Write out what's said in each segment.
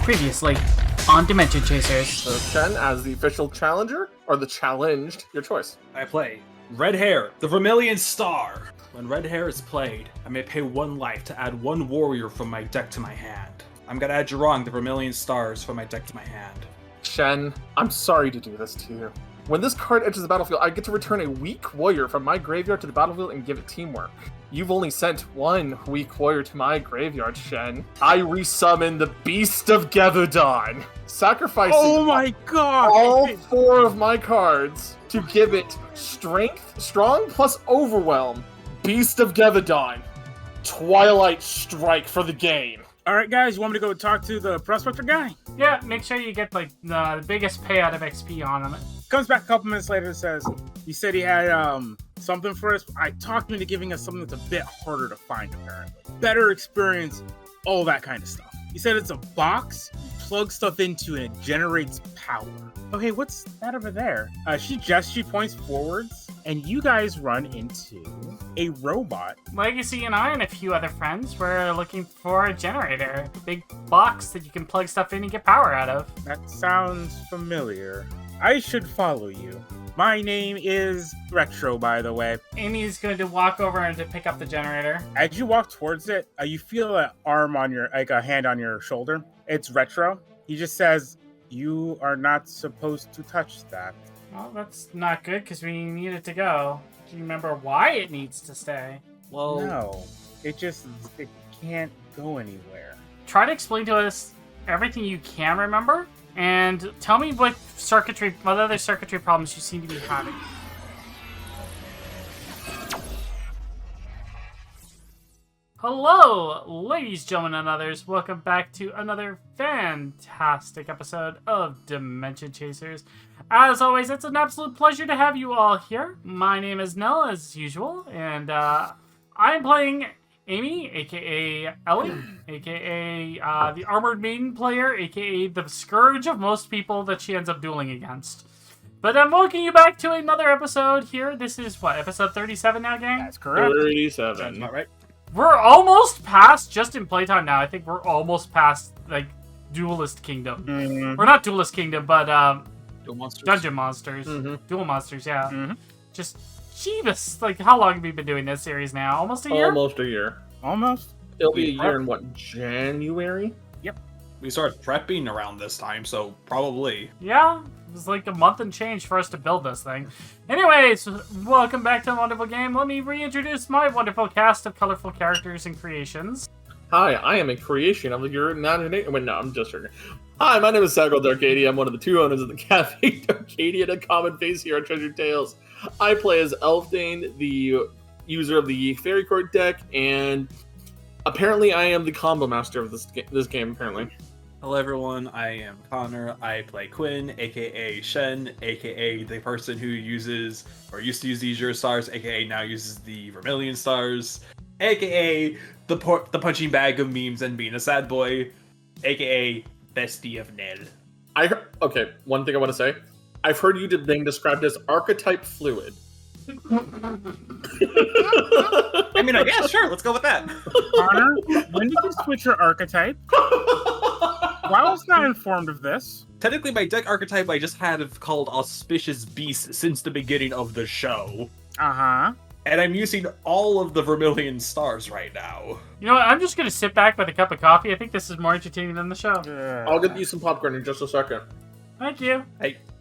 Previously on Dimension Chasers. So Shen, as the official challenger, or the challenged, your choice. I play Red Hair, the Vermilion Star. When Red Hair is played, I may pay 1 life to add 1 warrior from my deck to my hand. I'm gonna add Zhurong, the Vermilion Stars, from my deck to my hand. Shen, I'm sorry to do this to you. When this card enters the battlefield, I get to return a weak warrior from my graveyard to the battlefield and give it teamwork. You've only sent 1 weak warrior to my graveyard, Shen. I resummon the Beast of Gevudon, sacrificing all 4 of my cards to give it Strength, Strong plus Overwhelm, Beast of Gevudon, Twilight Strike for the game. Alright guys, you want me to go talk to the prospector guy? Yeah, make sure you get like the biggest payout of XP on him. Comes back a couple minutes later and says, he said he had something for us. I talked him into giving us something that's a bit harder to find apparently. Better experience, all that kind of stuff. He said it's a box, you plug stuff into and it generates power. Oh hey, what's that over there? She points forwards and you guys run into a robot. Legacy and I and a few other friends were looking for a generator. A big box that you can plug stuff in and get power out of. That sounds familiar. I should follow you. My name is Retro, by the way. Amy's going to walk over and to pick up the generator. As you walk towards it, you feel an arm on your, like a hand on your shoulder. It's Retro. He just says, "You are not supposed to touch that." Well, that's not good because we need it to go. Do you remember why it needs to stay? Well, No, it can't go anywhere. Try to explain to us everything you can remember, and tell me what other circuitry problems you seem to be having. Hello, ladies, gentlemen, and others. Welcome back to another fantastic episode of Dimension Chasers. As always, it's an absolute pleasure to have you all here. My name is Nell, as usual, and I'm playing Amy, aka Ellie, aka the Armored Maiden player, aka the scourge of most people that she ends up dueling against. But I'm welcoming you back to another episode here. This is, what, episode 37 now, gang? That's correct. 37. that's not right. We're almost past, just in playtime now, I think we're almost past, like, Duelist Kingdom. Mm-hmm. Or not Duelist Kingdom, but, Duel Monsters. Dungeon Monsters. Mm-hmm. Duel Monsters, yeah. Mm-hmm. Just, Jeebus. Like, how long have we been doing this series now? Almost a year? Almost a year. Almost. It'll be a year in what, January? We started prepping around this time, so probably. Yeah, it was like a month and change for us to build this thing. Anyways, welcome back to the wonderful game. Let me reintroduce my wonderful cast of colorful characters and creations. Hi, I am a creation of your imagination. Wait, no, I'm just joking. Hi, my name is Sagold Arcadia. I'm one of the 2 owners of the Cafe Arcadia and a common face here at Treasure Tales. I play as Elfdane, the user of the Fairy Court deck, and apparently I am the combo master of this game, apparently. Hello everyone, I am Connor. I play Quinn, aka Shen, aka the person who uses, or used to use the Azure Stars, aka now uses the Vermilion Stars, aka the punching bag of memes and being a sad boy, aka Bestie of Nell. Okay, one thing I want to say. I've heard you being described as archetype fluid. I mean, I guess, sure, let's go with that. Connor, when did you switch your archetype? Well, I was not informed of this. Technically, my deck archetype I just had called Auspicious Beast since the beginning of the show. Uh-huh. And I'm using all of the Vermilion Stars right now. You know what, I'm just going to sit back with a cup of coffee. I think this is more entertaining than the show. I'll get you some popcorn in just a second. Thank you.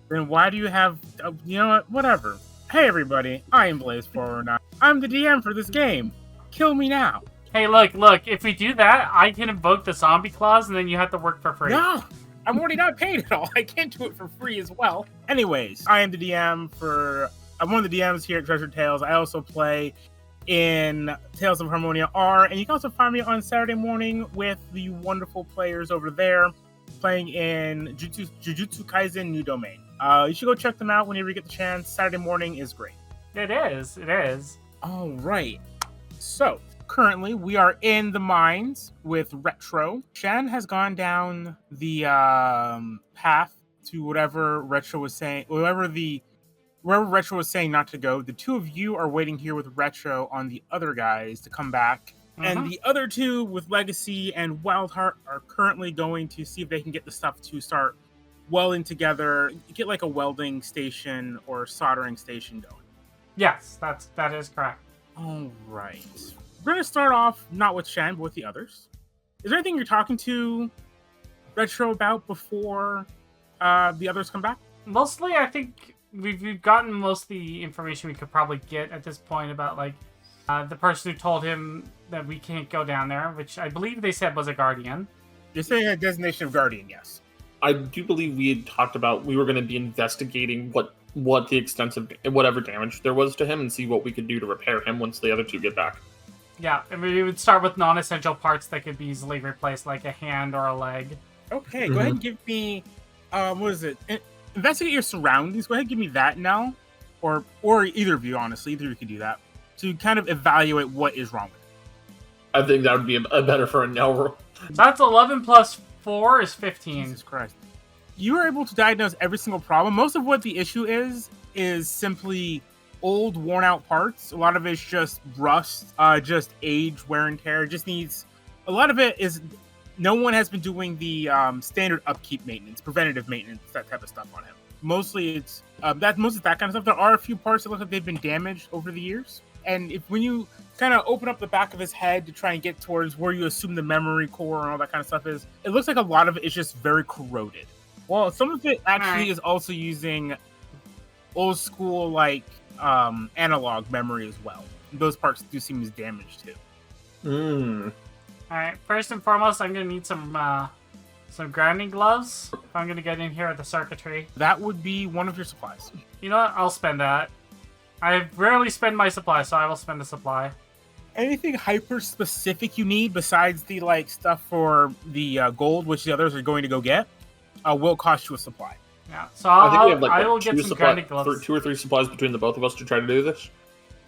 Then why do you have... you know what? Whatever. Hey, everybody. I am Blaze409. I'm the DM for this game. Kill me now. Hey, look, if we do that, I can invoke the zombie clause, and then you have to work for free. No! I'm already not paid at all. I can't do it for free as well. Anyways, I am the DM for... I'm one of the DMs here at Treasure Tales. I also play in Tales of Harmonia R, and you can also find me on Saturday morning with the wonderful players over there, playing in Jujutsu Kaisen New Domain. You should go check them out whenever you get the chance. Saturday morning is great. It is. All right. So, currently, we are in the mines with Retro. Shen has gone down the path to whatever Retro was saying, wherever Retro was saying not to go. The 2 of you are waiting here with Retro on the other guys to come back And the other two with Legacy and Wildheart are currently going to see if they can get the stuff to start welding together, get like a welding station or soldering station going. Yes, that is correct. All right. We're going to start off not with Shen, but with the others. Is there anything you're talking to Retro about before the others come back? Mostly, I think we've gotten most of the information we could probably get at this point about, like, the person who told him that we can't go down there, which I believe they said was a Guardian. You're saying a designation of Guardian, yes. I do believe we had talked about we were going to be investigating what the extent of whatever damage there was to him and see what we could do to repair him once the other two get back. Yeah, and we would start with non-essential parts that could be easily replaced, like a hand or a leg. Okay, go ahead and give me, what is it? Investigate your surroundings. Go ahead and give me that now. Or either of you, honestly. Either of you can do that. To kind of evaluate what is wrong with it. I think that would be a better for a Nell roll. That's 11 plus 4 is 15. Jesus Christ. You are able to diagnose every single problem. Most of what the issue is simply old, worn-out parts. A lot of it's just rust, just age, wear and tear. It just needs... A lot of it is... No one has been doing the standard upkeep maintenance, preventative maintenance, that type of stuff on him. Mostly it's that kind of stuff. There are a few parts that look like they've been damaged over the years. And when you kind of open up the back of his head to try and get towards where you assume the memory core and all that kind of stuff is, it looks like a lot of it is just very corroded. Well, some of it actually is also using old school, like, analog memory as well. Those parts do seem as damaged too. Alright, first and foremost, I'm going to need some grinding gloves. If I'm going to get in here with the circuitry. That would be one of your supplies. You know what? I'll spend that. I rarely spend my supply, so I will spend the supply. Anything hyper-specific you need besides the, like, stuff for the gold, which the others are going to go get, will cost you a supply. Yeah, so I think we have, like, I will get some grinding gloves. 2 or 3 supplies between the both of us to try to do this.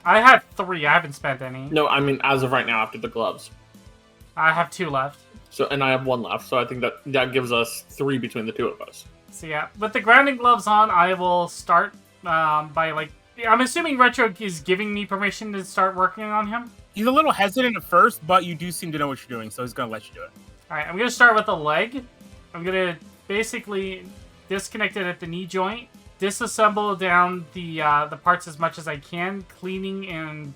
I have 3. I haven't spent any. No, I mean as of right now after the gloves. I have 2 left. So, and I have 1 left, so I think that gives us 3 between the 2 of us. So yeah, with the grinding gloves on, I will start by, like... I'm assuming Retro is giving me permission to start working on him? He's a little hesitant at first, but you do seem to know what you're doing, so he's going to let you do it. Alright, I'm going to start with the leg. I'm going to basically disconnect it at the knee joint, disassemble down the parts as much as I can, cleaning and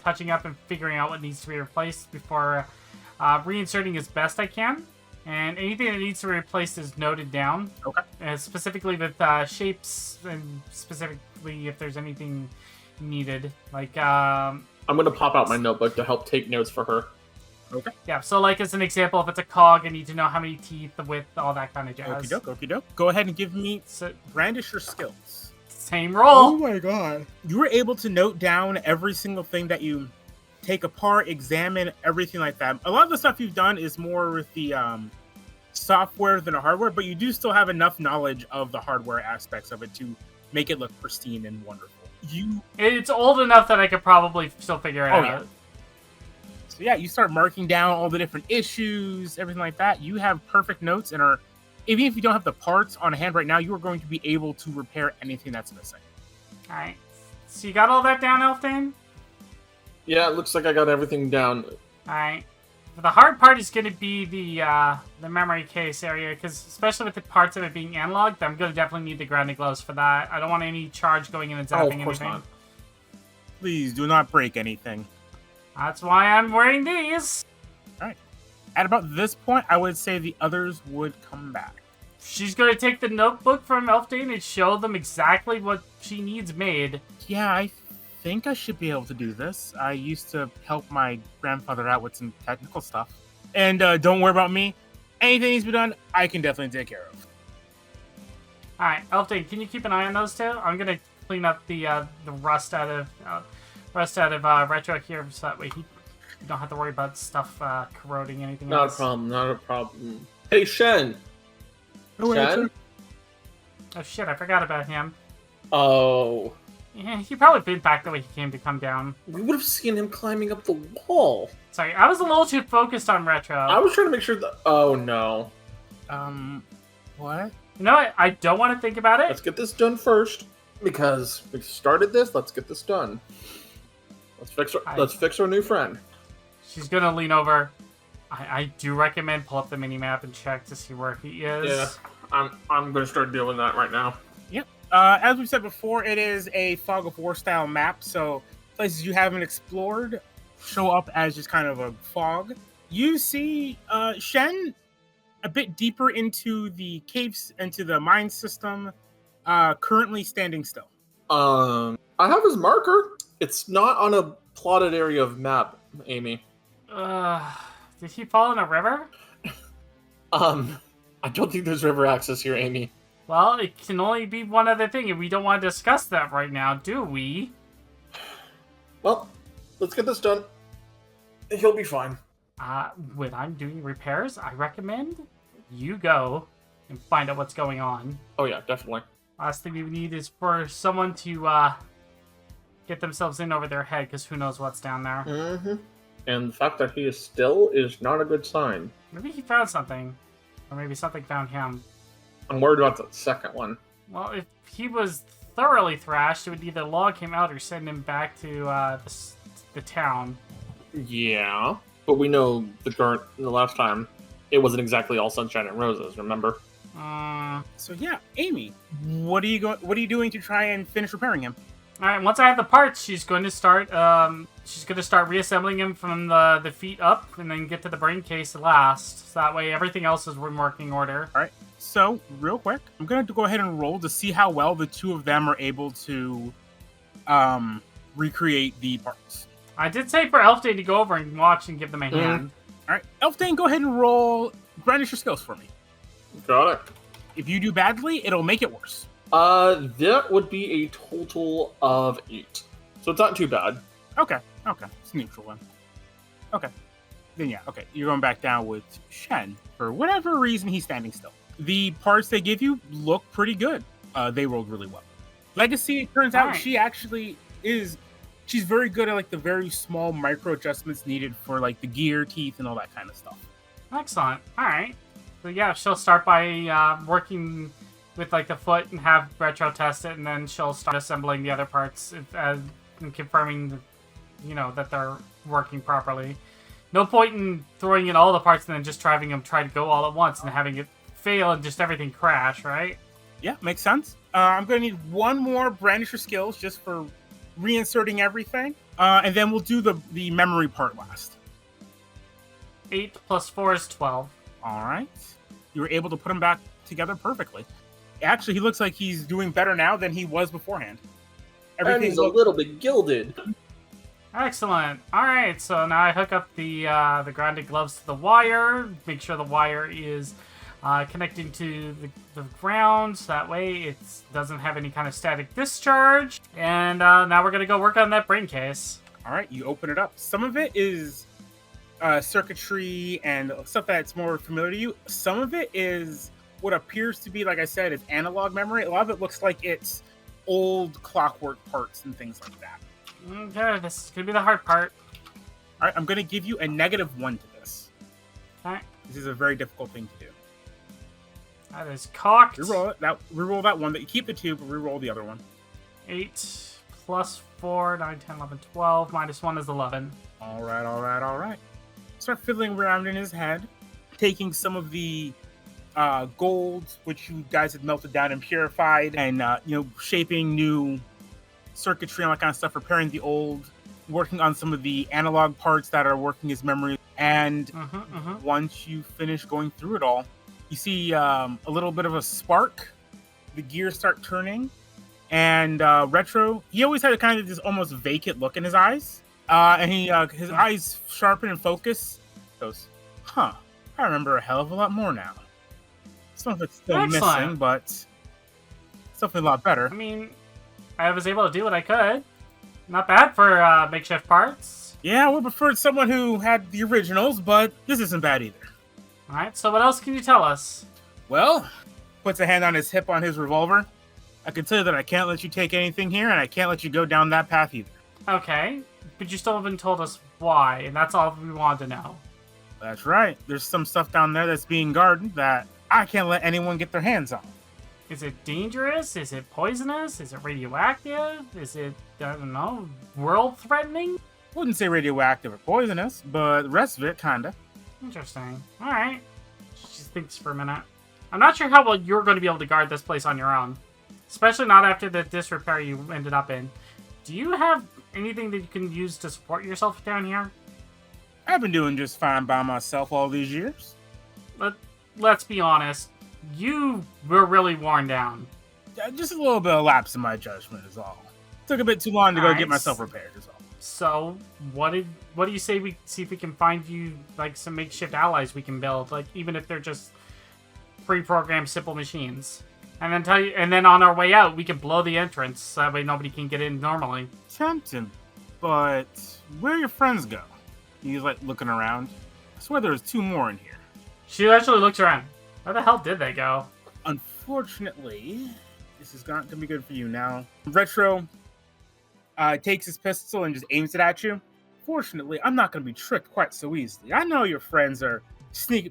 touching up and figuring out what needs to be replaced before reinserting as best I can. And anything that needs to be replaced is noted down. Okay. Specifically with shapes and specifically if there's anything needed. Like, I'm going to pop out my notebook to help take notes for her. Okay. Yeah, so like as an example, if it's a cog, I need to know how many teeth, the width, all that kind of jazz. Okie doke. Go ahead and give me brandish your skills. Same roll. Oh my god. You were able to note down every single thing that you take apart, examine, everything like that. A lot of the stuff you've done is more with the software than the hardware, but you do still have enough knowledge of the hardware aspects of it to make it look pristine and wonderful. It's old enough that I could probably still figure it out. Yeah. So yeah, you start marking down all the different issues, everything like that. You have perfect notes and are, even if you don't have the parts on hand right now, you are going to be able to repair anything that's missing. Alright. So you got all that down, Elfdane? Yeah, it looks like I got everything down. Alright. The hard part is going to be the memory case area, because especially with the parts of it being analog, I'm going to definitely need the grounding gloves for that. I don't want any charge going in and zapping anything. Of course not. Please do not break anything. That's why I'm wearing these. Alright. At about this point, I would say the others would come back. She's going to take the notebook from Elfdane and show them exactly what she needs made. Yeah, I think I should be able to do this. I used to help my grandfather out with some technical stuff. And don't worry about me. Anything needs to be done, I can definitely take care of. Alright, Elfdane, can you keep an eye on those two? I'm going to clean up the rust out of Retro here, so that way you don't have to worry about stuff corroding anything else. Not a problem. Hey, Shen! Oh, Shen? Oh shit, I forgot about him. Oh. Yeah, he probably been back the way he came to come down. We would have seen him climbing up the wall. Sorry, I was a little too focused on Retro. I was trying to make sure that... Oh, no. What? You know what? I don't want to think about it. Let's get this done first. Because we started this, let's get this done. Let's fix our new friend. She's gonna lean over. I do recommend pull up the mini-map and check to see where he is. Yeah, I'm gonna start doing that right now. Yep. As we said before, it is a Fog of War style map, so places you haven't explored show up as just kind of a fog. You see Shen a bit deeper into the caves, into the mine system, currently standing still. I have his marker. It's not on a plotted area of map, Amy. Did he fall in a river? I don't think there's river access here, Amy. Well, it can only be one other thing, and we don't want to discuss that right now, do we? Well, let's get this done. He'll be fine. When I'm doing repairs, I recommend you go and find out what's going on. Oh yeah, definitely. Last thing we need is for someone to get themselves in over their head, because who knows what's down there. Mm-hmm. And the fact that he is still is not a good sign. Maybe he found something. Or maybe something found him. I'm worried about the second one. Well, if he was thoroughly thrashed, it would either log him out or send him back to the town. Yeah, but we know the last time, it wasn't exactly all sunshine and roses, remember? So yeah, Amy, what are you doing to try and finish repairing him? All right, once I have the parts, she's going to start reassembling him from the feet up, and then get to the brain case last. So that way, everything else is in working order. All right. So real quick, I'm going to go ahead and roll to see how well the two of them are able to recreate the parts. I did say for Elfday to go over and watch and give them a hand. All right, Elfdane, go ahead and roll brandish your skills for me. Got it. If you do badly, it'll make it worse. That would be a total of 8. So it's not too bad. Okay. It's a neutral one. Okay. Then yeah, okay. You're going back down with Shen. For whatever reason, he's standing still. The parts they give you look pretty good. They rolled really well. Legacy, it turns out she actually is... She's very good at like the very small micro adjustments needed for like the gear, teeth, and all that kind of stuff. Excellent. All right. So yeah, she'll start by working with like the foot and have retro test it, and then she'll start assembling the other parts and confirming, that they're working properly. No point in throwing in all the parts and then just having them try to go all at once and having it fail and just everything crash, right? Yeah, makes sense. I'm going to need one more brandisher skills just for reinserting everything, and then we'll do the memory part last. 8 + 4 is 12. All right. You were able to put them back together perfectly. Actually, he looks like he's doing better now than he was beforehand. And he's a little bit gilded. Excellent. All right, so now I hook up the grounded gloves to the wire. Make sure the wire is connecting to the ground, so that way it doesn't have any kind of static discharge. And now we're going to go work on that brain case. All right, you open it up. Some of it is circuitry and stuff that's more familiar to you. Some of it is what appears to be, like I said, is analog memory. A lot of it looks like it's old clockwork parts and things like that. Okay, this is going to be the hard part. All right, I'm going to give you a -1 to this. All right. This is a very difficult thing to do. That is cocked. Reroll that one. That you keep the 2, but reroll the other one. 8 + 4, 9, 10, 11, 12. -1 is 11. All right. Start fiddling around in his head, taking some of the gold, which you guys had melted down and purified, and shaping new circuitry and all that kind of stuff, repairing the old, working on some of the analog parts that are working as memory. And once you finish going through it all, you see a little bit of a spark. The gears start turning, and Retro, he always had a kind of this almost vacant look in his eyes. And his eyes sharpen and focus. Goes, I remember a hell of a lot more now. Some of it's still missing, but something a lot better. I mean, I was able to do what I could. Not bad for makeshift parts. Yeah, I would prefer someone who had the originals, but this isn't bad either. All right, so what else can you tell us? Well, puts a hand on his hip on his revolver. I can tell you that I can't let you take anything here, and I can't let you go down that path either. Okay, but you still haven't told us why, and that's all we wanted to know. That's right. There's some stuff down there that's being guarded that I can't let anyone get their hands on. Is it dangerous? Is it poisonous? Is it radioactive? Is it, I don't know, world-threatening? Wouldn't say radioactive or poisonous, but the rest of it, kinda. Interesting. Alright. She thinks for a minute. I'm not sure how well you're going to be able to guard this place on your own. Especially not after the disrepair you ended up in. Do you have anything that you can use to support yourself down here? I've been doing just fine by myself all these years. Let's be honest. You were really worn down. Just a little bit of lapse in my judgment is all. Took a bit too long to go get myself repaired is all. So, what do you say we see if we can find you, like, some makeshift allies we can build, like, even if they're just pre-programmed simple machines? And then on our way out, we can blow the entrance, so that way nobody can get in normally. Tempting, but where your friends go? He's like looking around. I swear there's 2 more in here. She actually looks around. Where the hell did they go? Unfortunately, this is not gonna be good for you now. Retro takes his pistol and just aims it at you. Fortunately, I'm not gonna be tricked quite so easily. I know your friends are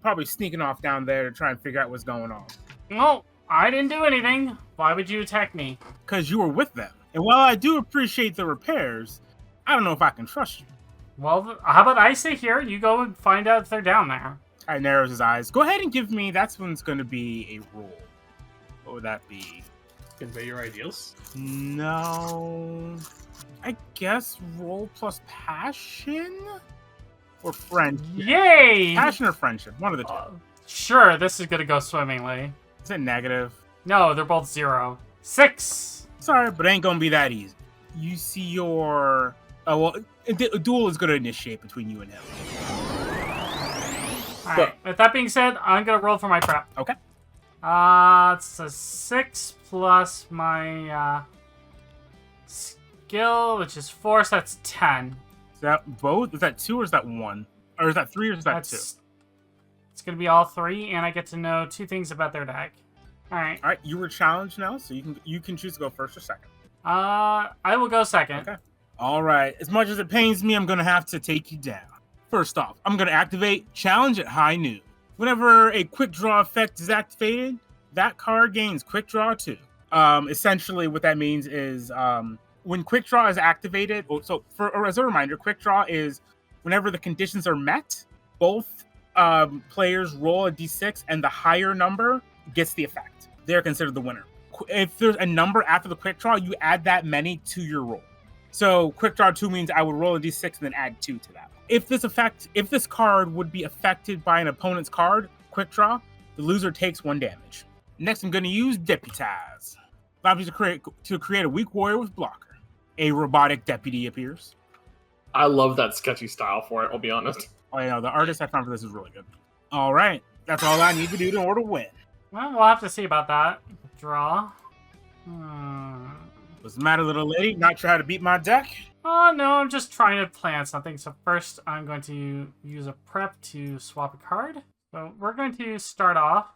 probably sneaking off down there to try and figure out what's going on. Well, I didn't do anything. Why would you attack me? Because you were with them. And while I do appreciate the repairs, I don't know if I can trust you. Well, how about I stay here, you go and find out if they're down there. I narrows his eyes. Go ahead and give me, that's when it's going to be a roll. What would that be? Convey your ideals. No. I guess roll plus passion? Or friendship? Yay! Passion or friendship? One of the two. Sure, this is gonna go swimmingly. Is it negative? No, they're both 0. 6! Sorry, but it ain't gonna be that easy. You see your... a duel is gonna initiate between you and him. Alright, with that being said, I'm gonna roll for my prep. Okay. It's a 6 plus my, skill, which is 4, so that's 10. Is that both? Is that 2 or is that 1? Or is that 3 or is that 2? It's gonna be all 3, and I get to know 2 things about their deck. Alright. Alright, you were challenged now, so you can choose to go first or second. I will go second. Okay. Alright, as much as it pains me, I'm gonna have to take you down. First off, I'm gonna activate Challenge at High Noon. Whenever a quick draw effect is activated, that card gains quick draw 2. Essentially what that means is when quick draw is activated, as a reminder, quick draw is whenever the conditions are met, both players roll a d6 and the higher number gets the effect. They're considered the winner. If there's a number after the quick draw, you add that many to your roll. So quick draw 2 means I would roll a d6 and then add 2 to that. If this card would be affected by an opponent's card, quick draw, the loser takes 1 damage. Next, I'm going to use Deputize. Allows you to create a weak warrior with blocker. A robotic deputy appears. I love that sketchy style for it, I'll be honest. Oh yeah, the artist I found for this is really good. All right, that's all I need to do in order to win. Well, we'll have to see about that. Draw. What's the matter, little lady? Not sure how to beat my deck? Oh, no, I'm just trying to plan something. So first, I'm going to use a prep to swap a card. So we're going to start off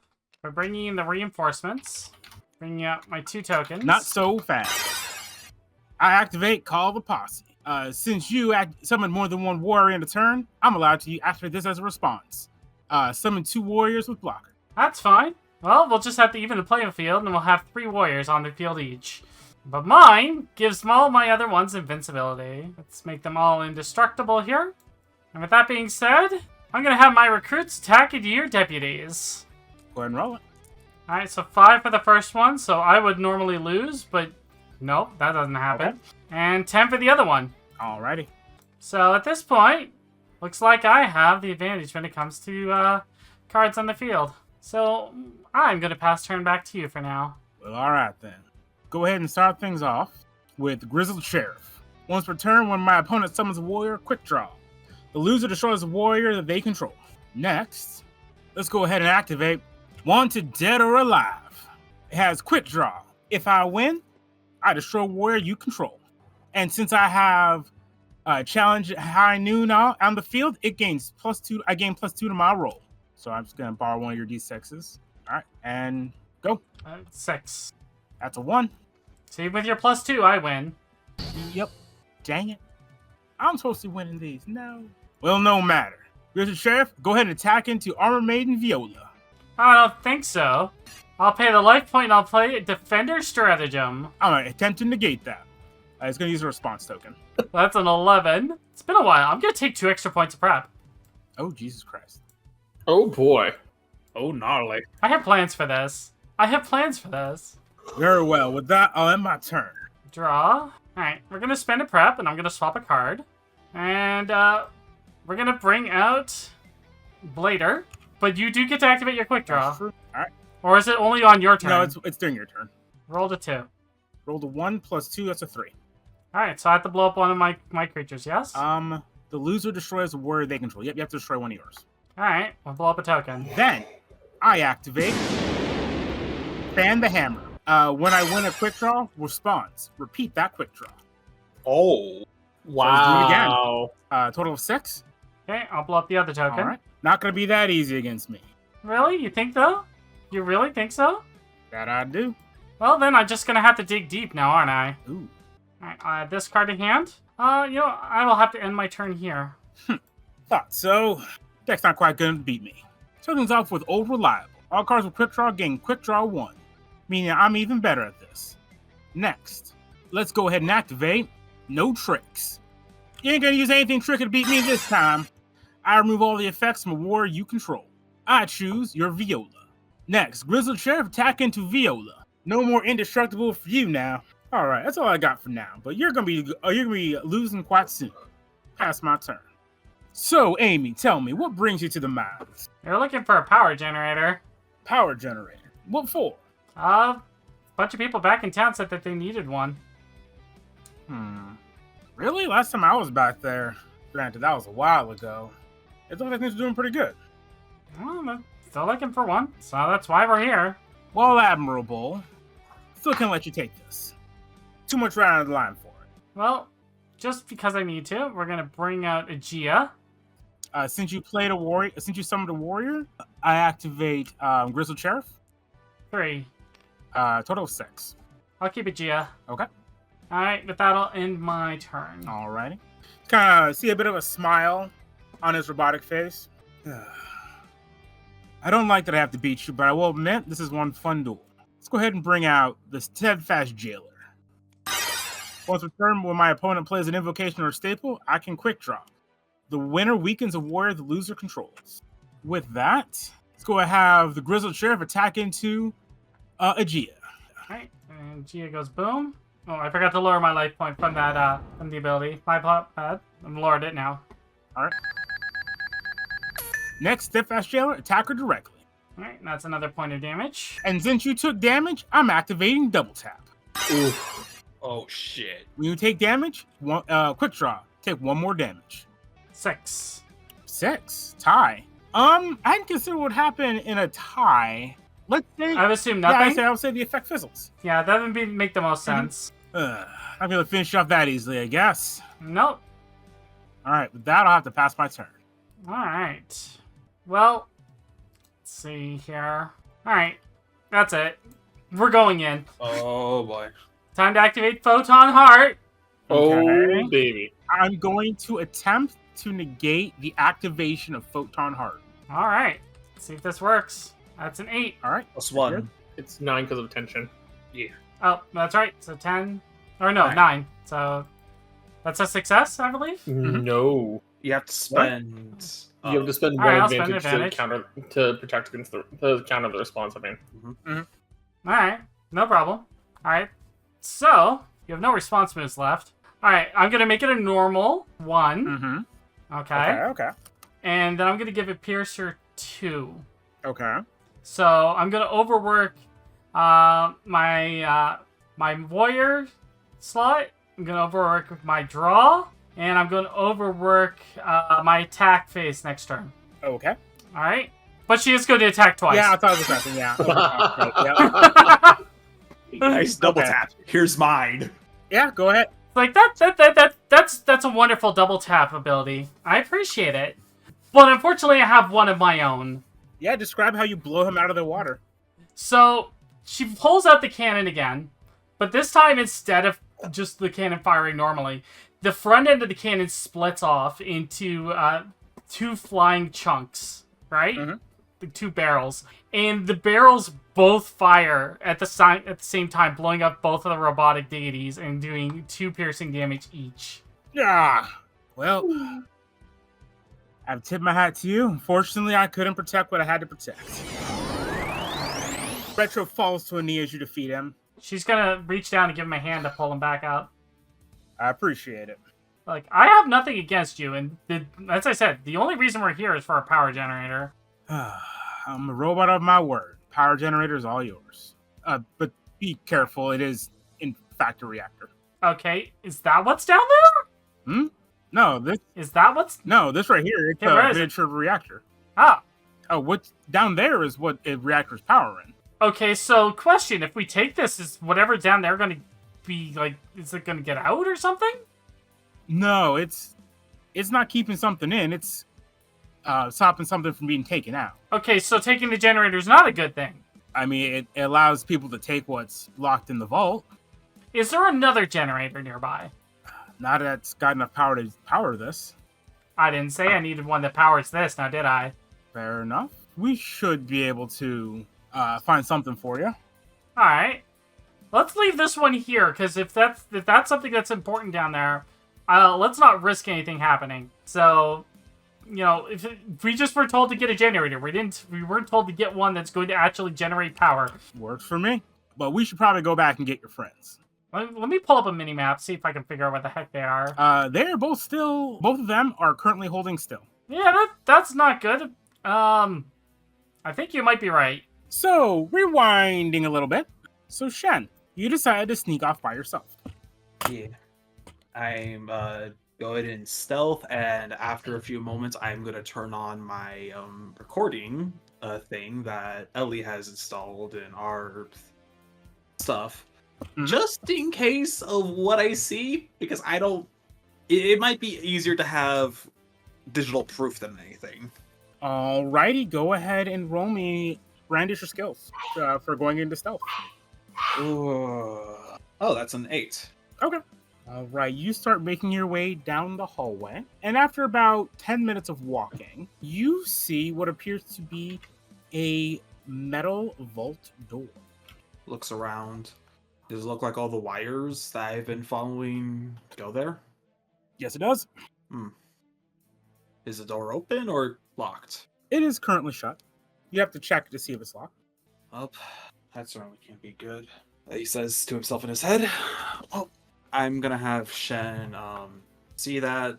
by bringing in the reinforcements. Bringing out my 2 tokens. Not so fast. I activate Call the Posse. Since you summon more than 1 warrior in a turn, I'm allowed to activate this as a response. Summon 2 warriors with blocker. That's fine. Well, we'll just have to even the playing field, and we'll have 3 warriors on the field each. But mine gives all my other ones invincibility. Let's make them all indestructible here. And with that being said, I'm going to have my recruits attack into your deputies. Go ahead and roll it. Alright, so 5 for the first one, so I would normally lose, but nope, that doesn't happen. Okay. And 10 for the other one. Alrighty. So at this point, looks like I have the advantage when it comes to cards on the field. So I'm going to pass turn back to you for now. Well, alright then. Go ahead and start things off with Grizzled Sheriff. Once per turn, when my opponent summons a warrior, quick draw. The loser destroys a warrior that they control. Next, let's go ahead and activate Wanted Dead or Alive. It has quick draw. If I win, I destroy a warrior you control. And since I have Challenge at High Noon on the field, it gains +2. I gain +2 to my roll. So I'm just going to borrow one of your d6s. All right, and go. 6. That's a 1. See, with your +2, I win. Yep. Dang it. I'm supposed to be winning these. No. Well, no matter. Grizzled Sheriff, go ahead and attack into Armor Maiden Viola. I don't think so. I'll pay the life point and I'll play Defender Stratagem. I'm going to attempt to negate that. It's going to use a response token. That's an 11. It's been a while. I'm gonna take 2 extra points of prep. Oh, Jesus Christ. Oh boy. Oh, gnarly. I have plans for this. Very well. With that, I'll end my turn. Draw. Alright, we're gonna spend a prep, and I'm gonna swap a card. And, we're gonna bring out Blader. But you do get to activate your quick draw. All right. Or is it only on your turn? No, it's during your turn. Roll to 2. Roll the 1 plus 2, that's a 3. Alright, so I have to blow up one of my creatures, yes? The loser destroys a warrior they control. Yep, you have to destroy one of yours. Alright, we'll blow up a token. Then, I activate Fan the Hammer. When I win a quick draw, responds. Repeat that quick draw. Oh. Wow. Total of 6. Okay, I'll blow up the other token. All right. Not going to be that easy against me. Really? You think so? You really think so? That I do. Well, then I'm just gonna have to dig deep now, aren't I? Ooh. Alright, this card in hand. I will have to end my turn here. Thought so. Deck's not quite going to beat me. Tokens off with Old Reliable. All cards with Quick Draw gain Quick Draw 1. Meaning I'm even better at this. Next, let's go ahead and activate No Tricks. You ain't going to use anything tricky to beat me this time. I remove all the effects from a warrior you control. I choose your Viola. Next, Grizzled Sheriff attack into Viola. No more indestructible for you now. All right, that's all I got for now. But you're gonna be losing quite soon. Past my turn. So, Amy, tell me, what brings you to the mines? You're looking for a power generator. Power generator. What for? A bunch of people back in town said that they needed one. Really? Last time I was back there, granted that was a while ago, it looked like things were doing pretty good. Well, they're still looking for one, so that's why we're here. Well, admirable. Still can't let you take this. Too much right on the line for it. Well, just because I need to, we're gonna bring out Aegea. Since you summoned a warrior, I activate Grizzled Sheriff. 3. Total of 6. I'll keep Aegea. Okay. Alright, but that'll end my turn. Alrighty. Kind of see a bit of a smile on his robotic face. I don't like that I have to beat you, but I will admit this is one fun duel. Let's go ahead and bring out the Steadfast Jailer. Once per turn, when my opponent plays an invocation or a staple, I can quick draw. The winner weakens a warrior the loser controls. With that, let's go and have the Grizzled Sheriff attack into Aegea. Alright, and Aegea goes boom. Oh, I forgot to lower my life point from that, from the ability. My bad. I'm lowered it now. Alright. Next, Steadfast Jailer, attack her directly. Alright, that's another point of damage. And since you took damage, I'm activating Double Tap. Ooh. Oh shit. When you take damage, quick draw. Take 1 more damage. 6. 6. Tie. I hadn't considered what would happen in a tie. Let's say... I would assume nothing. Yeah, I would say the effect fizzles. Yeah, that would make the most sense. I'm going to finish off that easily, I guess. Nope. Alright, with that, I'll have to pass my turn. Alright. Well, let's see here. Alright, that's it. We're going in. Oh boy. Time to activate Photon Heart. Okay. Oh, baby. I'm going to attempt to negate the activation of Photon Heart. Alright, let's see if this works. That's an 8. Alright. +1. Good. It's 9 because of tension. Oh, that's right. So 10. Or no, Right. 9. So that's a success, I believe. No. You have to spend. You have to spend Alright, one I'll spend advantage advantage. to protect against the counter the response. I mean, Alright, no problem. Alright, so you have no response moves left. Alright, I'm going to make it a normal 1. Mm-hmm. Okay. Okay. And then I'm going to give it Piercer 2. Okay. So I'm going to overwork my warrior slot. I'm going to overwork my draw. And I'm going to overwork my attack phase next turn. Okay. Alright? But she is going to attack twice. Yeah, I thought it was something, yeah. Nice double Okay. tap. Here's mine. Yeah, go ahead. Like that's a wonderful double tap ability. I appreciate it. But unfortunately I have one of my own. Yeah, describe how you blow him out of the water. So she pulls out the cannon again, but this time instead of just the cannon firing normally, the front end of the cannon splits off into 2 flying chunks, right? Mhm. The 2 barrels. And the barrels both fire at the same time, blowing up both of the robotic deities and doing 2 piercing damage each. Well, I've tipped my hat to you. Unfortunately, I couldn't protect what I had to protect. Retro falls to a knee as you defeat him. She's gonna reach down and give him a hand to pull him back out. I appreciate it. Like, I have nothing against you, and as I said, the only reason we're here is for a power generator. I'm a robot of my word. Power generator is all yours. But be careful, it is, in fact, a reactor. Okay, is that what's down there? No, this right here, it's a miniature reactor. Ah. Oh, what's down there is what a reactor's powering. Okay, so question, if we take this, is whatever down there gonna be, like, is it gonna get out or something? No, it's not keeping something in, it's stopping something from being taken out. Okay, so taking the generator is not a good thing. I mean, it allows people to take what's locked in the vault. Is there another generator nearby? Not that's got enough power to power this. I didn't say I needed one that powers this, now did I? Fair enough. We should be able to find something for you. Alright. Let's leave this one here, because if that's something that's important down there, let's not risk anything happening. So, you know, if we just were told to get a generator, we weren't told to get one that's going to actually generate power. Works for me. But we should probably go back and get your friends. Let me pull up a mini-map, see if I can figure out what the heck they are. They're both of them are currently holding still. Yeah, that's not good. I think you might be right. So, rewinding a little bit. So, Shen, you decided to sneak off by yourself. Yeah. I'm going in stealth, and after a few moments, I'm going to turn on my recording thing that Ellie has installed in our stuff. Mm-hmm. Just in case of what I see, because I don't... It might be easier to have digital proof than anything. Alrighty, go ahead and roll me brandish your skills for going into stealth. Ooh. Oh, that's an 8. Okay. Alright, you start making your way down the hallway, and after about 10 minutes of walking, you see what appears to be a metal vault door. Looks around. Does it look like all the wires that I've been following go there? Yes, it does. Is the door open or locked? It is currently shut. You have to check to see if it's locked. Well, that certainly can't be good. He says to himself in his head. Well, I'm gonna have Shen see that,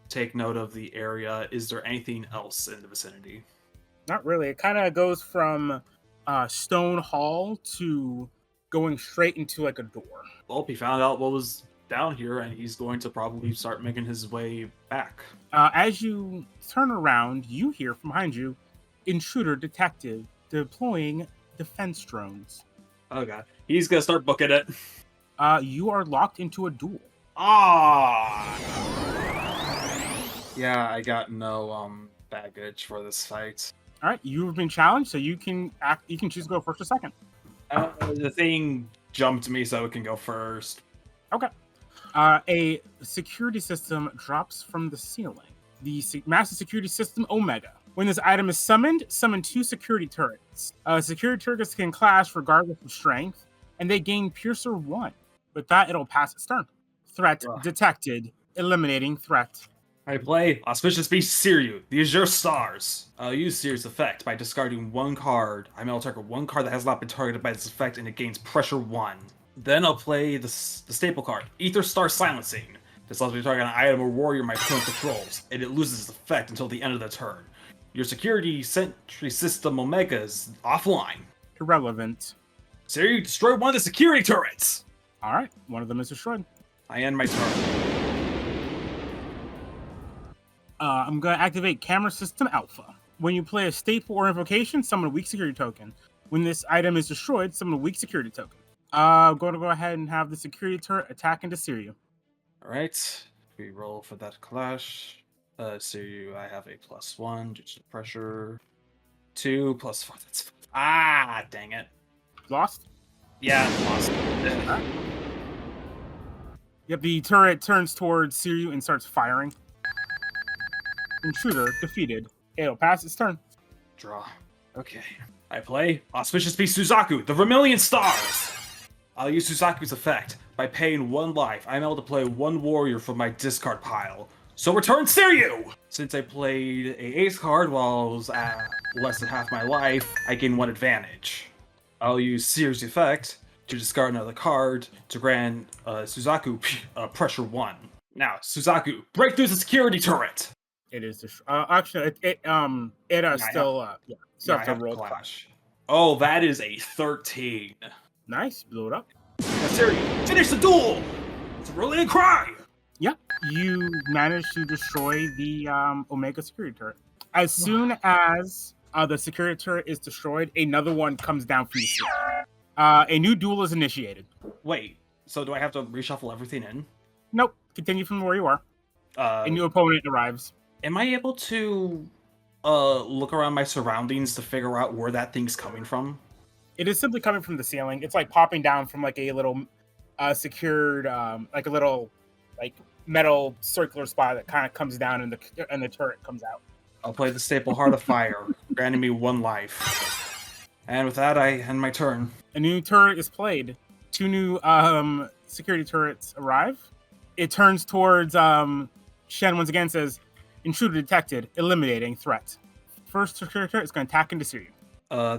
take note of the area. Is there anything else in the vicinity? Not really. It kind of goes from stone hall to going straight into like a door. Well, he found out what was down here, and he's going to probably start making his way back. As you turn around, you hear from behind you, intruder detective deploying defense drones. Oh god, he's gonna start booking it. You are locked into a duel. Ah. Yeah, I got no baggage for this fight. All right, you have been challenged, so you can choose to go first or second. The thing jumped me, so it can go first. Okay. A security system drops from the ceiling. The massive security system Omega. When this item is summoned, summon 2 security turrets. Security turrets can clash regardless of strength, and they gain Piercer 1. With that, it'll pass its turn. Threat detected. Eliminating threat. I play Auspicious Beast Siryu, the Azure Stars. I'll use Siryu's effect by discarding 1 card. I may target 1 card that has not been targeted by this effect, and it gains Pressure 1. Then I'll play the staple card, Ether Star Silencing. This allows me to target an item or warrior my opponent controls, and it loses its effect until the end of the turn. Your security sentry system Omega is offline. Irrelevant. Siryu, destroy 1 of the security turrets! Alright, one of them is destroyed. I end my turn. I'm going to activate Camera System Alpha. When you play a staple or invocation, summon a weak security token. When this item is destroyed, summon a weak security token. I'm going to go ahead and have the security turret attack into Siryu. Alright, we roll for that clash. Siryu, I have a +1 due to the pressure. 2 + 4, that's 5. Ah, dang it. Lost? Yeah, lost. Yep, the turret turns towards Siryu and starts firing. Intruder defeated. It'll pass its turn. Draw. Okay. I play Auspicious Beast Suzaku, the Vermilion Stars! I'll use Suzaku's effect. by paying 1 life, I'm able to play 1 warrior from my discard pile. So return Siryu! Since I played a ace card while I was at less than half my life, I gain 1 advantage. I'll use Siryu's effect to discard another card to grant Suzaku pressure 1. Now, Suzaku, break through the security turret! It is actually it still have to roll clash. Oh, that is a 13. Nice, blew it up. Now, Siryu, finish the duel! It's a really cry! Yeah, you managed to destroy the Omega security turret. As soon as the security turret is destroyed, another one comes down from the ceiling. A new duel is initiated. Wait, so do I have to reshuffle everything in? Nope. Continue from where you are. A new opponent arrives. Am I able to look around my surroundings to figure out where that thing's coming from? It is simply coming from the ceiling. It's like popping down from like a little secured, like a little like metal circular spot that kind of comes down and the turret comes out. I'll play the staple Heart of Fire, granting me 1 life. And with that, I end my turn. A new turret is played. 2 new security turrets arrive. It turns towards Shen once again, says, "Intruder detected, eliminating threat." First security turret is going to attack into Siryu.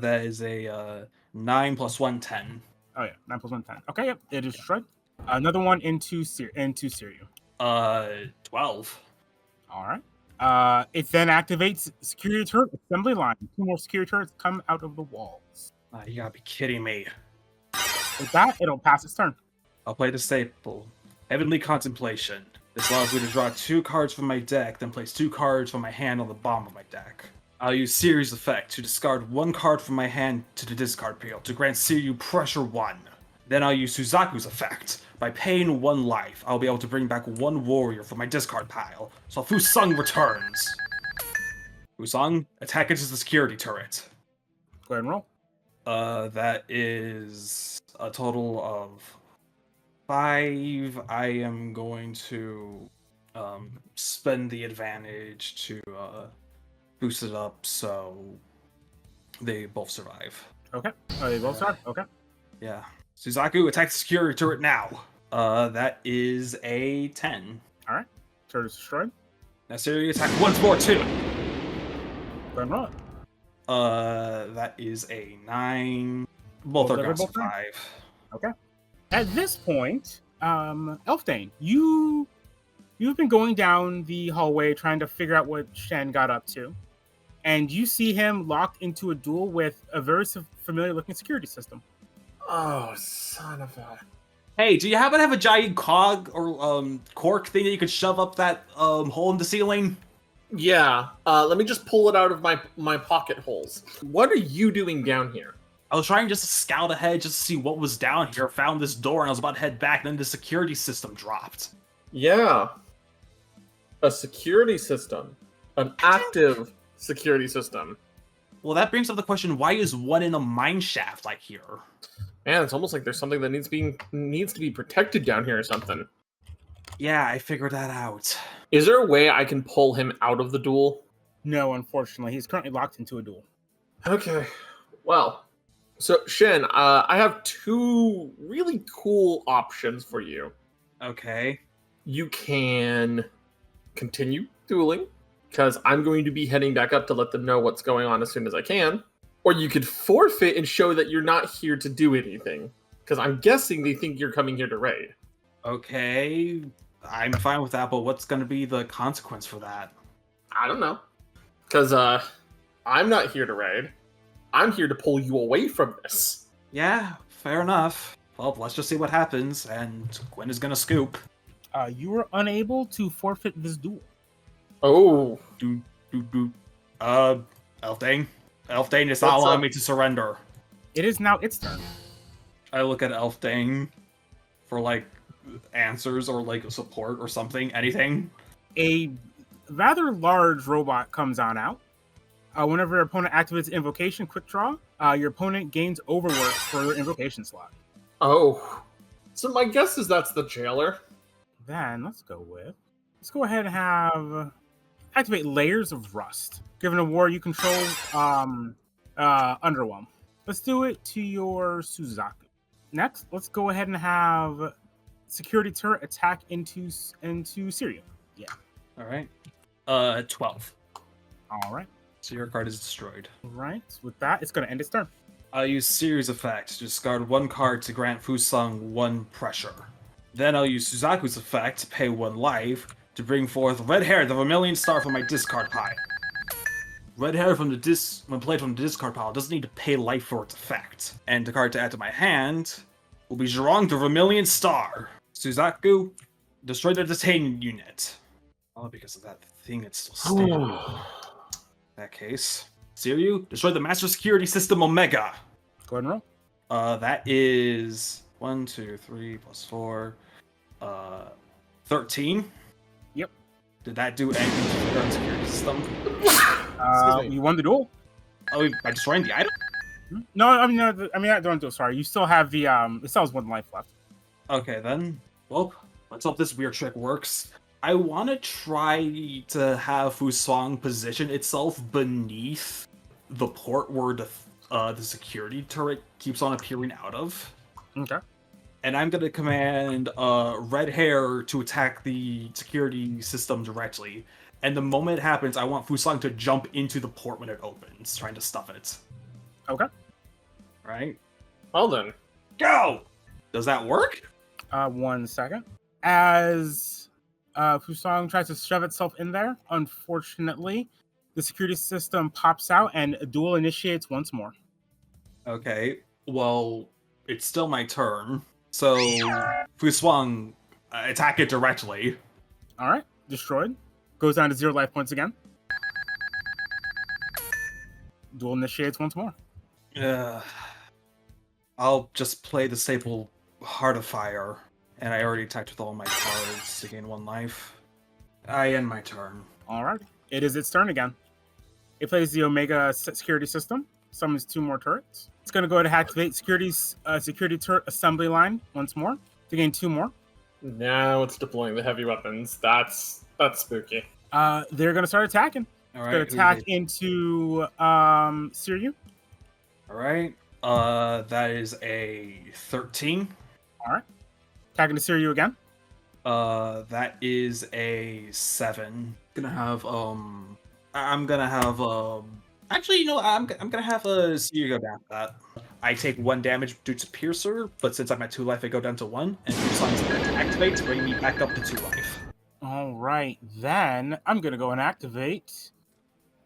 That is a 9 plus 1, 10. Oh yeah, 9 plus 1, 10. Okay, yep, it is destroyed. Another one into Siryu. 12. All right. It then activates security turret assembly line. 2 more security turrets come out of the walls. You gotta be kidding me. With that, it'll pass its turn. I'll play the staple Heavenly Contemplation. This allows me to draw 2 cards from my deck, then place 2 cards from my hand on the bottom of my deck. I'll use Siryu's effect to discard 1 card from my hand to the discard pile to grant Siryu pressure 1. Then I'll use Suzaku's effect. By paying 1 life, I'll be able to bring back 1 warrior from my discard pile, so Fusung returns. Fusung, attack into the security turret. Go ahead and roll. That is a total of 5. I am going to spend the advantage to boost it up so they both survive. Okay. Oh, they both survive? Okay. Yeah. Suzaku, attack the security turret now. That is a 10. All right. Turret is destroyed. Now, Siryu, attack once more, too. Go ahead and roll it. That is a 9. Both are going to survive. Okay. At this point, Elfdane, you've been going down the hallway trying to figure out what Shen got up to, and you see him locked into a duel with a very familiar-looking security system. Oh, son of a... Hey, do you happen to have a giant cog or cork thing that you could shove up that hole in the ceiling? Yeah, let me just pull it out of my pocket holes. What are you doing down here? I was trying just to scout ahead just to see what was down here, found this door, and I was about to head back, and then the security system dropped. Yeah. A security system. An active security system. Well, that brings up the question, why is one in a mine shaft like here? Man, it's almost like there's something that needs to be protected down here or something. Yeah, I figured that out. Is there a way I can pull him out of the duel? No, unfortunately. He's currently locked into a duel. Okay. Well, so Shen, I have 2 really cool options for you. Okay. You can continue dueling, because I'm going to be heading back up to let them know what's going on as soon as I can. Or you could forfeit and show that you're not here to do anything. Because I'm guessing they think you're coming here to raid. Okay, I'm fine with that, but what's going to be the consequence for that? I don't know. Because I'm not here to raid. I'm here to pull you away from this. Yeah, fair enough. Well, let's just see what happens, and Gwen is going to scoop. You were unable to forfeit this duel. Oh. Elfdane? Elfdane is not allowing me to surrender. It is now its turn. I look at Elfdane for, like, answers or, like, support or something. Anything. A rather large robot comes on out. Whenever your opponent activates invocation quick draw, your opponent gains overwork for your invocation slot. Oh. So my guess is that's the jailer. Then let's go ahead and have activate Layers of Rust. Given a war you control, Underwhelm. Let's do it to your Suzaku. Next, let's go ahead and have security turret attack into Syria. Yeah. All right. 12. All right. So your card is destroyed. Right. With that, it's going to end its turn. I'll use series effect to discard 1 card to grant Fusang 1 pressure. Then I'll use Suzaku's effect to pay 1 life to bring forth Red Hair, the Vermilion Star from my discard pile. Red Hair when played from the discard pile doesn't need to pay life for its effect. And the card to add to my hand will be Zhurong, the Vermilion Star. Suzaku, destroy the detained unit. Oh, because of that thing that's still standing. In that case. Siryu, destroy the Master Security System Omega. Go ahead and roll. That is 1, 2, 3 plus 4. 13. Yep. Did that do anything to the current security system? You won the duel. Oh, by destroying the item? No, I don't do. Sorry, you still have the It still has 1 life left. Okay, then. Well, let's hope this weird trick works. I want to try to have Fusang position itself beneath the port where the security turret keeps on appearing out of. Okay. And I'm going to command Red Hair to attack the security system directly. And the moment it happens, I want Fusang to jump into the port when it opens, trying to stuff it. Okay. Right? Well then. Go! Does that work? 1 second. As Fusang tries to shove itself in there, unfortunately, the security system pops out and a duel initiates once more. Okay, well, it's still my turn. So, Fusang, attack it directly. Alright, destroyed. Goes down to 0 life points again. Duel initiates once more. I'll just play the staple Heart of Fire. And I already attacked with all my cards to gain 1 life. I end my turn. Alright, it is its turn again. It plays the Omega security system, summons 2 more turrets. It's going to go ahead and activate security turret assembly line once more to gain 2 more. Now it's deploying the heavy weapons. That's spooky. They're going to start attacking. All right. Going to attack into Siryu. All right. That is a 13. All right. Attacking to Siryu again. That is a 7. I'm gonna have actually, you know, I'm gonna have Siryu go down for that. I take 1 damage due to Piercer, but since I'm at 2 life, I go down to 1, and Fusang's going to activate to bring me back up to 2 life. All right, then I'm going to go and activate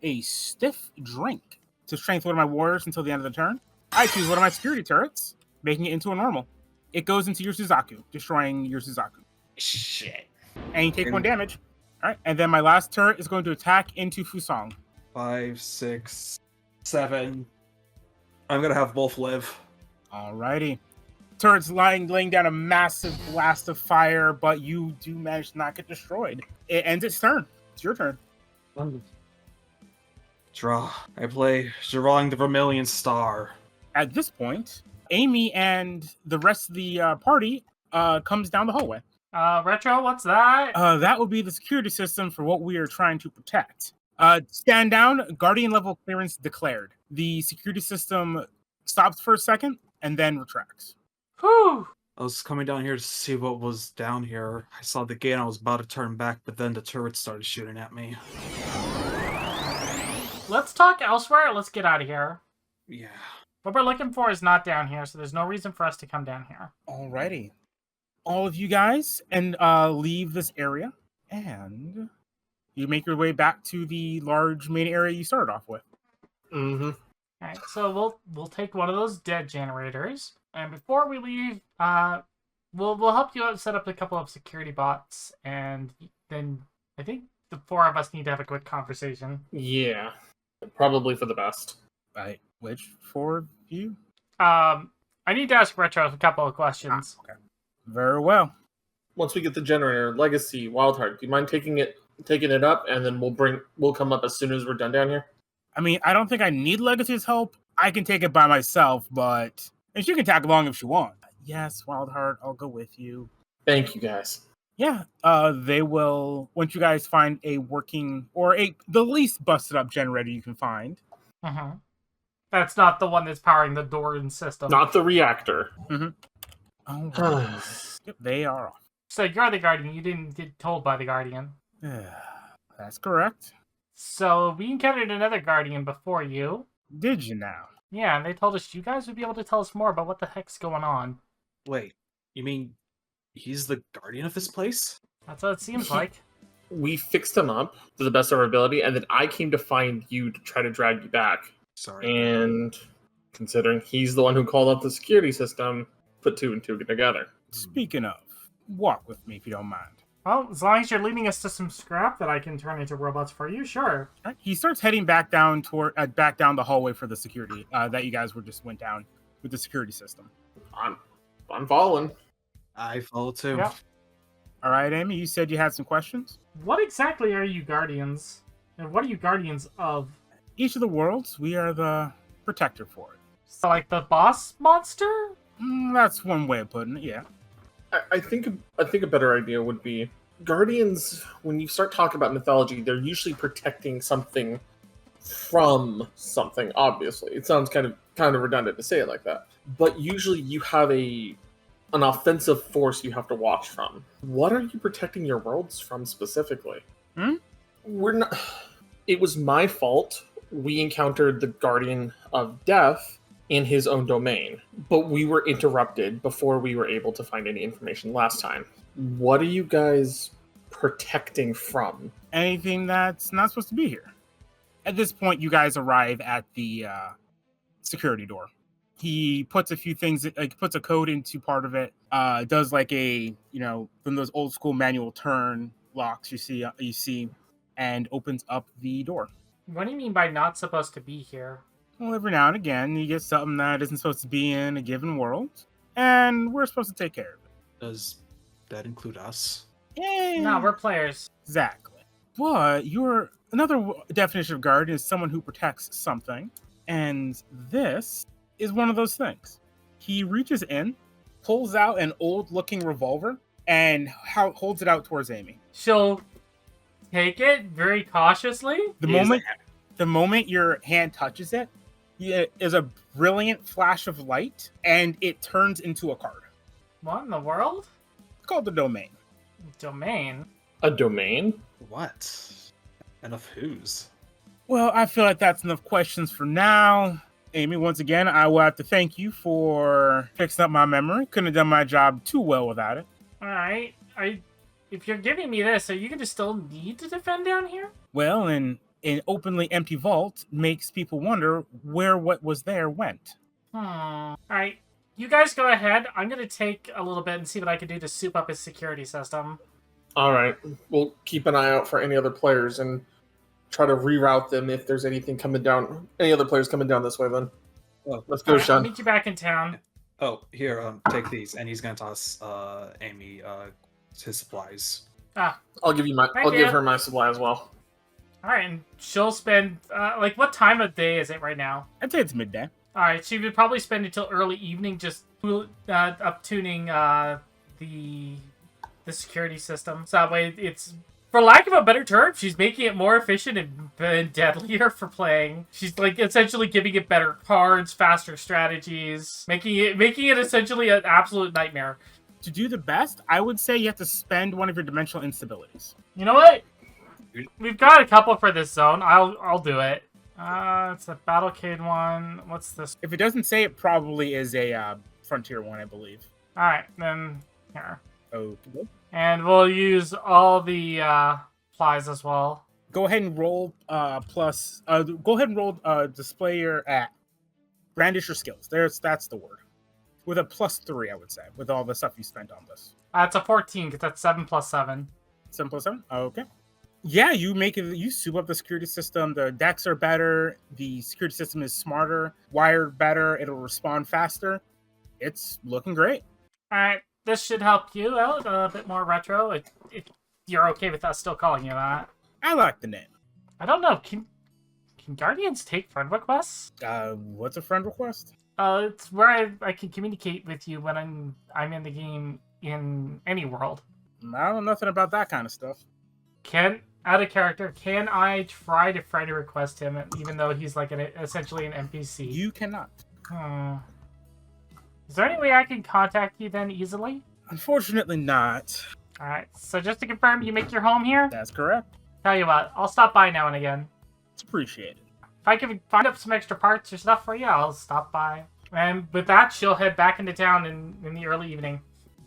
a Stiff Drink to strengthen 1 of my warriors until the end of the turn. I choose 1 of my security turrets, making it into a normal. It goes into your Suzaku, destroying your Suzaku. Shit. And you take 1 damage. All right, and then my last turret is going to attack into Fusang. 5, 6, 7. I'm gonna have both live. Alrighty. Turret's laying down a massive blast of fire, but you do manage to not get destroyed. It ends its turn. It's your turn. Draw. I play Zhurong, the Vermilion Star. At this point, Amy and the rest of the party comes down the hallway. Retro, what's that? That would be the security system for what we are trying to protect. Stand down, Guardian level clearance declared. The security system stops for a second and then retracts. Whew. I was coming down here to see what was down here. I saw the gate and I was about to turn back, but then the turret started shooting at me. Let's talk elsewhere. Let's get out of here. Yeah. What we're looking for is not down here, so there's no reason for us to come down here. Alrighty. All of you guys and leave this area, and you make your way back to the large main area you started off with. Mm-hmm. All right, so we'll take one of those dead generators, and before we leave, we'll help you out set up a couple of security bots, and then I think the 4 of us need to have a quick conversation. Yeah, probably for the best. Right. Which 4 of you? I need to ask Retro a couple of questions. Okay. Very well. Once we get the generator, Legacy, Wildheart, do you mind taking it up, and then we'll come up as soon as we're done down here? I mean, I don't think I need Legacy's help. I can take it by myself, and she can tag along if she wants. Yes, Wildheart, I'll go with you. Thank you, guys. Yeah, they will, once you guys find a working, or the least busted up generator you can find. Uh-huh. That's not the one that's powering the door and system. Not the reactor. Mm-hmm. Oh, Yep, they are off. So you're the Guardian. You didn't get told by the Guardian. That's correct. So we encountered another Guardian before you. Did you now? Yeah, and they told us you guys would be able to tell us more about what the heck's going on. Wait, you mean he's the guardian of this place? That's what it seems like. We fixed him up to the best of our ability, and then I came to find you to try to drag you back. Sorry. And considering he's the one who called up the security system, put two and two together. Speaking of, walk with me if you don't mind. Well, as long as you're leading us to some scrap that I can turn into robots for you, sure. All right. He starts heading back down back down the hallway for the security that you guys went down with the security system. I'm following. I follow too. Yep. All right, Amy, you said you had some questions. What exactly are you Guardians? And what are you Guardians of? Each of the worlds, we are the protector for it. So, like the boss monster? That's one way of putting it, yeah. I think a better idea would be Guardians. When you start talking about mythology, they're usually protecting something from something. Obviously, it sounds kind of redundant to say it like that, but usually you have an offensive force you have to watch from. What are you protecting your worlds from specifically? We're not. It was my fault. We encountered the Guardian of Death in his own domain, but we were interrupted before we were able to find any information last time. What are you guys protecting from? Anything that's not supposed to be here. At this point, you guys arrive at the security door. He puts a few things, like puts a code into part of it. Does like a, from those old school manual turn locks you see, and opens up the door. What do you mean by not supposed to be here? Well, every now and again, you get something that isn't supposed to be in a given world, and we're supposed to take care of it. Does that include us? Yeah. No, we're players. Exactly. But another definition of guardian is someone who protects something, and this is one of those things. He reaches in, pulls out an old-looking revolver, and holds it out towards Amy. She'll take it very cautiously. The moment your hand touches it, is a brilliant flash of light, and it turns into a card. What in the world? It's called the domain. Domain? A domain? What? And of whose? Well, I feel like that's enough questions for now. Amy, once again, I will have to thank you for fixing up my memory. Couldn't have done my job too well without it. Alright. If you're giving me this, are you going to still need to defend down here? Well, an openly empty vault makes people wonder where what was there went. Alright. You guys go ahead. I'm going to take a little bit and see what I can do to soup up his security system. Alright, we'll keep an eye out for any other players and try to reroute them if there's anything coming down. Any other players coming down this way then. Oh, let's go, I'll Shen. meet you back in town. Oh, here, take these, and he's gonna toss Amy his supplies. I'll give her my supply as well. Alright, and she'll spend, what time of day is it right now? I'd say it's midday. Alright, she would probably spend until early evening just up-tuning the security system. So that way it's, for lack of a better term, she's making it more efficient and deadlier for playing. She's essentially giving it better cards, faster strategies, making it essentially an absolute nightmare. To do the best, I would say you have to spend one of your dimensional instabilities. You know what? We've got a couple for this zone. I'll do it. It's a Battlecade one. What's this? If it doesn't say, it probably is a Frontier one, I believe. Alright, then here. Okay. And we'll use all the supplies as well. Go ahead and roll display your brandish your skills. That's the word. With a +3, I would say, with all the stuff you spent on this. It's a 14 because that's 7 plus 7. 7 plus 7? Okay. Yeah, you soup up the security system. The decks are better. The security system is smarter, wired better. It'll respond faster. It's looking great. All right, this should help you out a bit more retro. If you're okay with us still calling you that. I like the name. I don't know. Can Guardians take friend requests? What's a friend request? It's where I can communicate with you when I'm in the game in any world. I don't know nothing about that kind of stuff. Out of character, can I try to friend request him even though he's essentially an NPC? You cannot. Is there any way I can contact you then easily? Unfortunately not. Alright, so just to confirm, you make your home here? That's correct. Tell you what, I'll stop by now and again. It's appreciated. If I can find up some extra parts or stuff for you, I'll stop by. And with that, she'll head back into town in the early evening.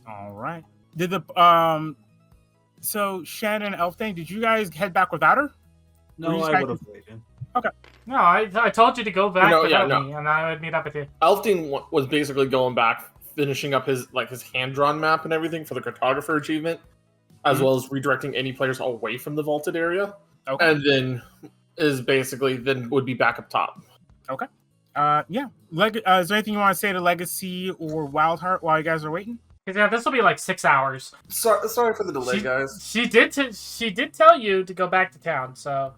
All right. Did the so Shen and Elfthane, did you guys head back without her? No, I would have waited. No, I told you to go back without no. me, and I would meet up with you. Elfdane was basically going back, finishing up his hand-drawn map and everything for the cartographer achievement, as well as redirecting any players away from the vaulted area. Okay. And then would be back up top. Okay. Yeah. Is there anything you want to say to Legacy or Wildheart while you guys are waiting? Because yeah, this will be like 6 hours. Sorry for the delay, guys. She did tell you to go back to town, so.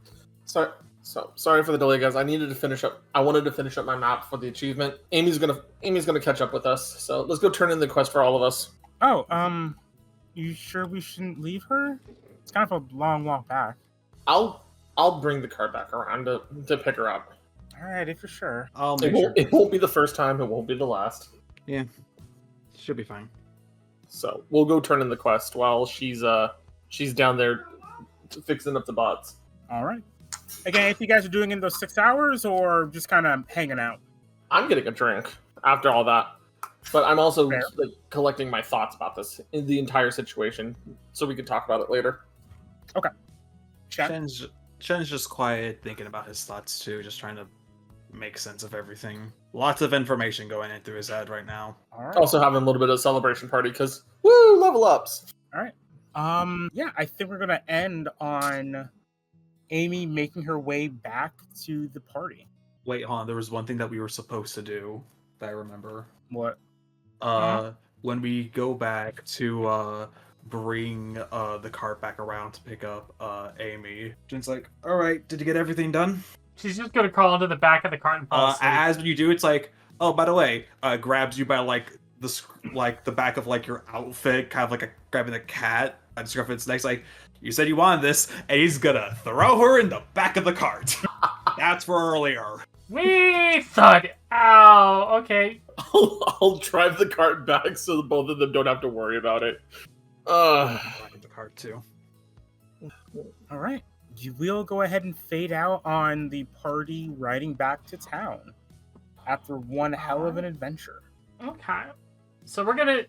Sorry for the delay, guys. I wanted to finish up my map for the achievement. Amy's gonna catch up with us. So let's go turn in the quest for all of us. Oh, you sure we shouldn't leave her? It's kind of a long walk back. I'll bring the cart back around to pick her up. All right, if you're sure. I'll make sure. It won't be the first time. It won't be the last. Yeah, should be fine. So we'll go turn in the quest while she's down there fixing up the bots. All right. Again, if you guys are doing it in those 6 hours or just kind of hanging out. I'm getting a drink after all that, but I'm also Fair. collecting my thoughts about this in the entire situation, so we can talk about it later. Okay. Shen? Shen's just quiet, thinking about his thoughts too, just trying to make sense of everything. Lots of information going in through his head right now. All right. Also having a little bit of a celebration party because woo, level ups. All right. Yeah, I think we're gonna end on Amy making her way back to the party. Wait, hold on. There was one thing that we were supposed to do that I remember. What? When we go back to bring the cart back around to pick up Amy, Jen's like, "All right, did you get everything done?" She's just gonna crawl into the back of the cart and fall asleep. As you do, it's like, "Oh, by the way," grabs you by the back of your outfit, kind of like grabbing a cat. I just its next, like, "You said you wanted this," and he's gonna throw her in the back of the cart. That's for earlier. Wee thud. Ow. Okay. I'll drive the cart back so that both of them don't have to worry about it. The cart too. All right. You will go ahead and fade out on the party riding back to town after one hell of an adventure. Okay. So we're gonna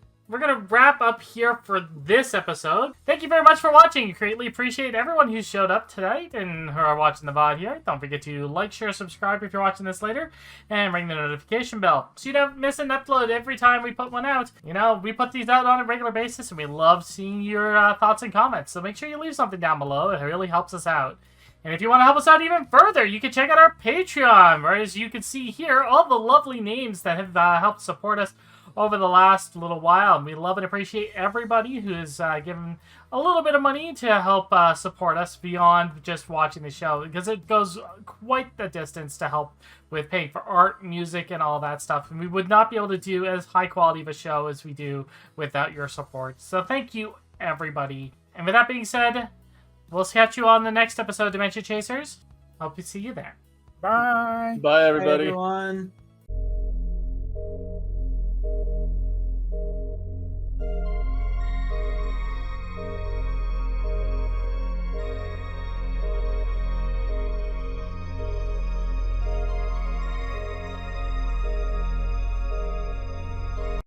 wrap up here for this episode. Thank you very much for watching. Greatly appreciate everyone who showed up tonight and who are watching the VOD here. Don't forget to like, share, subscribe if you're watching this later, and ring the notification bell so you don't miss an upload every time we put one out. You know, we put these out on a regular basis, and we love seeing your thoughts and comments. So make sure you leave something down below. It really helps us out. And if you want to help us out even further, you can check out our Patreon, where, as you can see here, all the lovely names that have helped support us over the last little while. And we love and appreciate everybody who's given a little bit of money to help support us beyond just watching the show, because it goes quite the distance to help with paying for art, music, and all that stuff. And we would not be able to do as high quality of a show as we do without your support. So thank you, everybody. And with that being said, we'll catch you on the next episode of Dementia Chasers. Hope to see you there. Bye. Bye, everybody. Hey, everyone.